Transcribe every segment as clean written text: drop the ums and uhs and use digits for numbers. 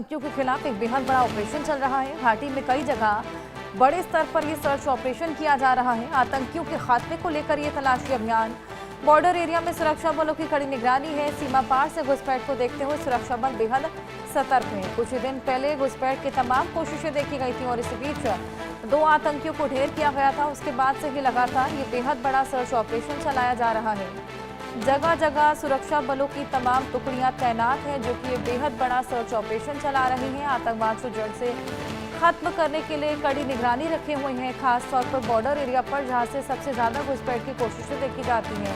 आतंकियों के खिलाफ एक बेहद बड़ा ऑपरेशन चल रहा है। घाटी में कई जगह बड़े स्तर पर ये सर्च ऑपरेशन किया जा रहा है। आतंकियों के खात्मे को लेकर ये तलाशी अभियान। बॉर्डर एरिया में सुरक्षा बलों की कड़ी निगरानी है। सीमा पार से घुसपैठ को देखते हुए सुरक्षा बल बेहद सतर्क है। कुछ ही दिन पहले घुसपैठ की तमाम कोशिशें देखी गई थी और इसी बीच 2 आतंकियों को ढेर किया गया था। उसके बाद से ही लगातार ये बेहद बड़ा सर्च ऑपरेशन चलाया जा रहा है। जगह जगह सुरक्षा बलों की तमाम टुकड़ियां तैनात हैं, जो कि ये बेहद बड़ा सर्च ऑपरेशन चला रही हैं। आतंकवाद को जड़ से खत्म करने के लिए कड़ी निगरानी रखे हुए हैं, खासतौर पर बॉर्डर एरिया पर, जहां से सबसे ज्यादा घुसपैठ की कोशिशें देखी जाती हैं।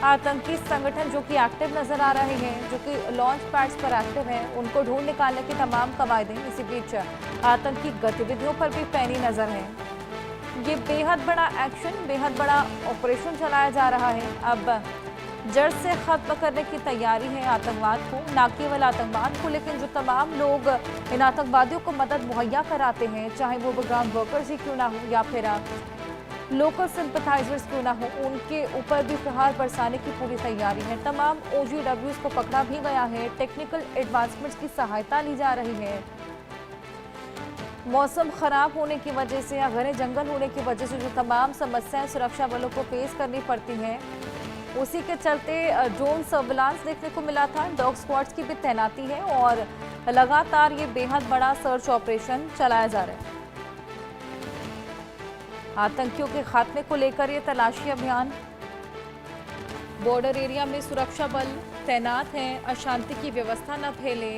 आतंकी संगठन जो कि एक्टिव नजर आ रहे हैं, जो कि लॉन्च पैड्स पर एक्टिव हैं, उनको ढूंढ निकालने की तमाम कवायदें इसी बीच आतंकी गतिविधियों पर भी पैनी नजर है। ये बेहद बड़ा एक्शन, बेहद बड़ा ऑपरेशन चलाया जा रहा है। अब जड़ से खत्म करने की तैयारी है आतंकवाद को, न केवल आतंकवाद को, लेकिन जो तमाम लोग इन आतंकवादियों को मदद मुहैया कराते हैं, चाहे वो ग्राउंड वर्कर्स ही क्यों ना हो या फिर लोकल सिंपथाइजर्स क्यों ना हो, उनके ऊपर भी प्रहार बरसाने की पूरी तैयारी है। तमाम OGWs को पकड़ा भी गया है। टेक्निकल एडवांसमेंट्स की सहायता ली जा रही है। मौसम खराब होने की वजह से या घने जंगल होने की वजह से जो तमाम समस्याएं सुरक्षा बलों को फेस करनी पड़ती हैं, उसी के चलते ड्रोन सर्विलांस देखने को मिला था। डॉग स्क्वाड्स की भी तैनाती है और लगातार ये बेहद बड़ा सर्च ऑपरेशन चलाया जा रहा है। आतंकियों के खात्मे को लेकर ये तलाशी अभियान। बॉर्डर एरिया में सुरक्षा बल तैनात हैं, अशांति की व्यवस्था न फैले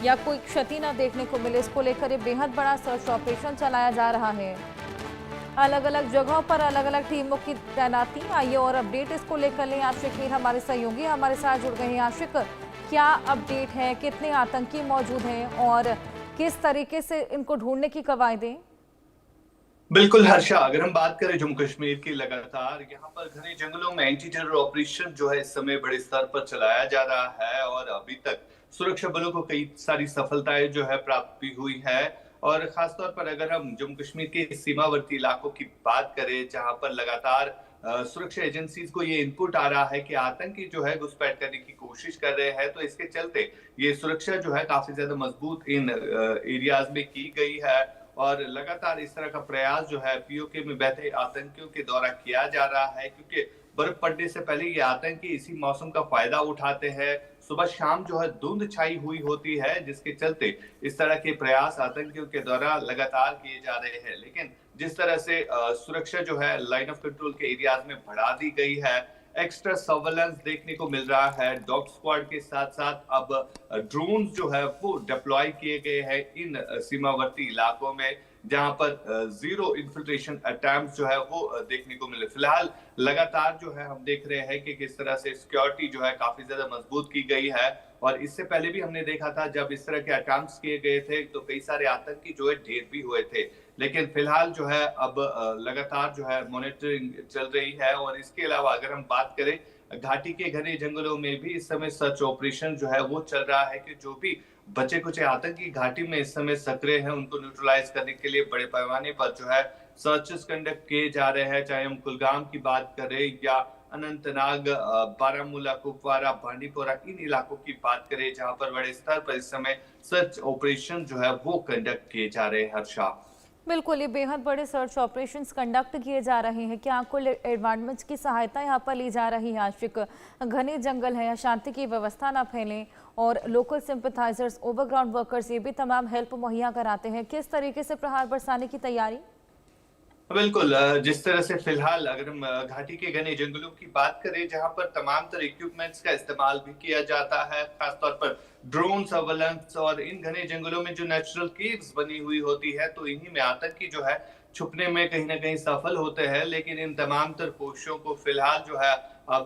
या कोई क्षति न देखने को मिले, इसको लेकर ये बेहद बड़ा सर्च ऑपरेशन चलाया जा रहा है। अलग अलग जगहों पर अलग अलग टीमों की तैनाती। आइए और अपडेट इसको लेकर लें। आशिक मीर हमारे सहयोगी हमारे साथ जुड़ गए हैं। आशिक, क्या अपडेट है, कितने आतंकी मौजूद हैं और किस तरीके से इनको ढूंढने की कवायदें? बिल्कुल हर्षा, अगर हम बात करें जम्मू कश्मीर की, लगातार यहाँ पर घने जंगलों में एंटी टेरर ऑपरेशन जो है इस समय बड़े स्तर पर चलाया जा रहा है और अभी तक सुरक्षा बलों को कई सारी सफलताएं जो है प्राप्त भी हुई है। और खासतौर पर अगर हम जम्मू कश्मीर के सीमावर्ती इलाकों की बात करें, जहां पर लगातार सुरक्षा एजेंसीज को ये इनपुट आ रहा है कि आतंकी जो है घुसपैठ करने की कोशिश कर रहे हैं, तो इसके चलते ये सुरक्षा जो है काफी ज्यादा मजबूत इन एरियाज में की गई है। और लगातार इस तरह का प्रयास जो है POK में बैठे आतंकियों के द्वारा किया जा रहा है, क्योंकि बर्फ पड़ने से पहले ये आतंकी इसी मौसम का फायदा उठाते हैं। सुबह शाम जो है धुंध छाई हुई होती है, जिसके चलते इस तरह के प्रयास आतंकियों के द्वारा लगातार किए जा रहे हैं। लेकिन जिस तरह से सुरक्षा जो है लाइन ऑफ कंट्रोल के एरियाज में बढ़ा दी गई है, एक्स्ट्रा सर्वेलेंस देखने को मिल रहा है। डॉग स्क्वाड के साथ साथ अब ड्रोन जो है वो डिप्लॉय किए गए हैं इन सीमावर्ती इलाकों में, जहां पर जीरो इन्फिल्ट्रेशन अटैम्प्ट जो है वो देखने को मिले। फिलहाल लगातार जो है हम देख रहे हैं कि किस तरह से सिक्योरिटी जो है काफी ज्यादा मजबूत की गई है। और इससे पहले भी हमने देखा था, जब इस तरह के अटैम्प्ट्स किए गए थे तो कई सारे आतंकी जो है ढेर भी हुए थे। लेकिन फिलहाल जो है अब लगातार जो है मॉनिटरिंग चल रही है। और इसके अलावा अगर हम बात करें, घाटी के घने जंगलों में भी इस समय सर्च ऑपरेशन जो है वो चल रहा है कि जो भी बचे कुछ आतंकी घाटी में इस समय सक्रिय हैं, उनको न्यूट्रलाइज करने के लिए बड़े पैमाने पर जो है सर्चेस कंडक्ट किए जा रहे हैं। चाहे हम कुलगाम की बात करें या अनंतनाग, बारामूला, कुपवारा, बांडीपोरा, इन इलाकों की बात करें, जहां पर बड़े स्तर पर इस समय सर्च ऑपरेशन जो है वो कंडक्ट किए जा रहे हैं। हर्षा, बिल्कुल, ये बेहद बड़े सर्च ऑपरेशंस कंडक्ट किए जा रहे हैं। क्या कुल एडवांसमेंट्स की सहायता यहाँ पर ली जा रही है? आशिक, घने जंगल है, अशांति की व्यवस्था ना फैले और लोकल सिंपथाइजर्स, ओवरग्राउंड वर्कर्स, ये भी तमाम हेल्प मुहैया कराते हैं। किस तरीके से प्रहार बरसाने की तैयारी? बिल्कुल, जिस तरह से फिलहाल अगर हम घाटी के घने जंगलों की बात करें, जहां पर तमाम तरह इक्विपमेंट्स का इस्तेमाल भी किया जाता है, खासतौर पर ड्रोन सर्वेलेंस, और इन घने जंगलों में जो नेचुरल केव्स बनी हुई होती है, तो इन्हीं में आतंकी जो है छुपने में कहीं ना कहीं सफल होते हैं। लेकिन इन तमाम तर कोशिशों को फिलहाल जो है अब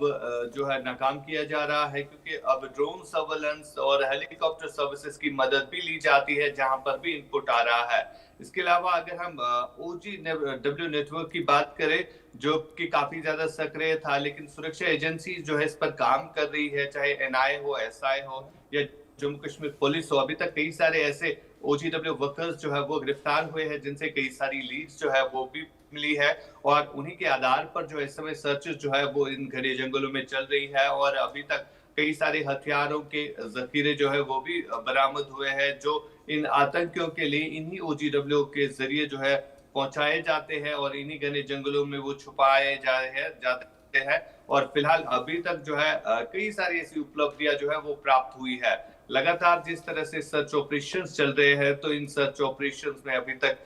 जो है नाकाम किया जा रहा है, क्योंकि अब ड्रोन सर्वेलेंस और हेलीकॉप्टर सर्विसेज की मदद भी ली जाती है, जहां पर भी इनपुट आ रहा है। इसके अलावा अगर हम OGW नेटवर्क की बात करें, जो कि काफी ज्यादा सक्रिय था, लेकिन सुरक्षा एजेंसी जो है इस पर काम कर रही है, चाहे NI हो, SI हो या जम्मू कश्मीर पुलिस हो। अभी तक कई सारे ऐसे OGW वर्कर्स जो है वो गिरफ्तार हुए हैं, जिनसे कई सारी लीड्स जो है वो भी मिली है। और उन्हीं के आधार पर जो इस समय सर्चेस जो है वो इन घने जंगलों में चल रही है। और अभी तक कई सारे हथियारों के जखीरे जो है वो भी बरामद हुए हैं, जो इन आतंकियों के लिए इन्हीं ओजीडब्ल्यू के जरिए जो है पहुंचाए जाते हैं और इन्हीं घने जंगलों में वो छुपाए जाते हैं। और फिलहाल अभी तक जो है कई सारी ऐसी उपलब्धियां जो है वो प्राप्त हुई है। लगातार जिस तरह से सर्च ऑपरेशंस चल रहे हैं, तो इन सर्च ऑपरेशंस में अभी तक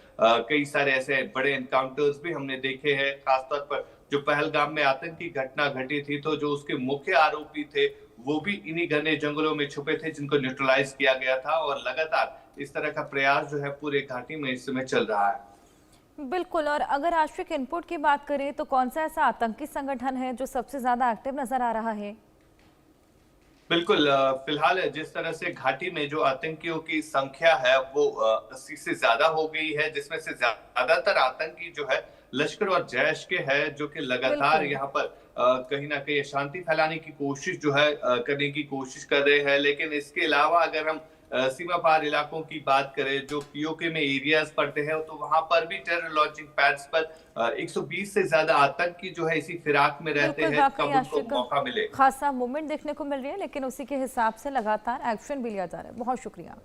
कई सारे ऐसे बड़े एनकाउंटर्स भी हमने देखे हैं। खासतौर पर जो पहलगाम में आतंकी घटना घटी थी, तो जो उसके मुख्य आरोपी थे वो भी इन्हीं घने जंगलों में छुपे थे, जिनको न्यूट्रलाइज किया गया था। और लगातार इस तरह का प्रयास जो है पूरे घाटी में इस समय चल रहा है। बिल्कुल। और अगर आश्विक इनपुट की बात करें तो कौन सा ऐसा आतंकी संगठन है जो सबसे ज्यादा एक्टिव नजर आ रहा है? बिल्कुल, फिलहाल जिस तरह से घाटी में जो आतंकियों की संख्या है वो 80 से ज्यादा हो गई है, जिसमें से ज्यादातर आतंकी जो है लश्कर और जैश के हैं, जो कि लगातार बिल्कुल। यहाँ पर कहीं ना कहीं शांति फैलाने की कोशिश जो है करने की कोशिश कर रहे हैं। लेकिन इसके अलावा अगर हम सीमा पार इलाकों की बात करें, जो पीओके में एरियाज पड़ते हैं, तो वहां पर भी टेरर लॉन्चिंग पैड्स पर 120 से ज्यादा आतंकी जो है इसी फिराक में रहते बिल्कुल, हैं, वाकई कब उनको आश्विक मौका मिले। खासा मूवमेंट देखने को मिल रही है, लेकिन उसी के हिसाब से लगातार एक्शन भी लिया जा रहा है। बहुत शुक्रिया।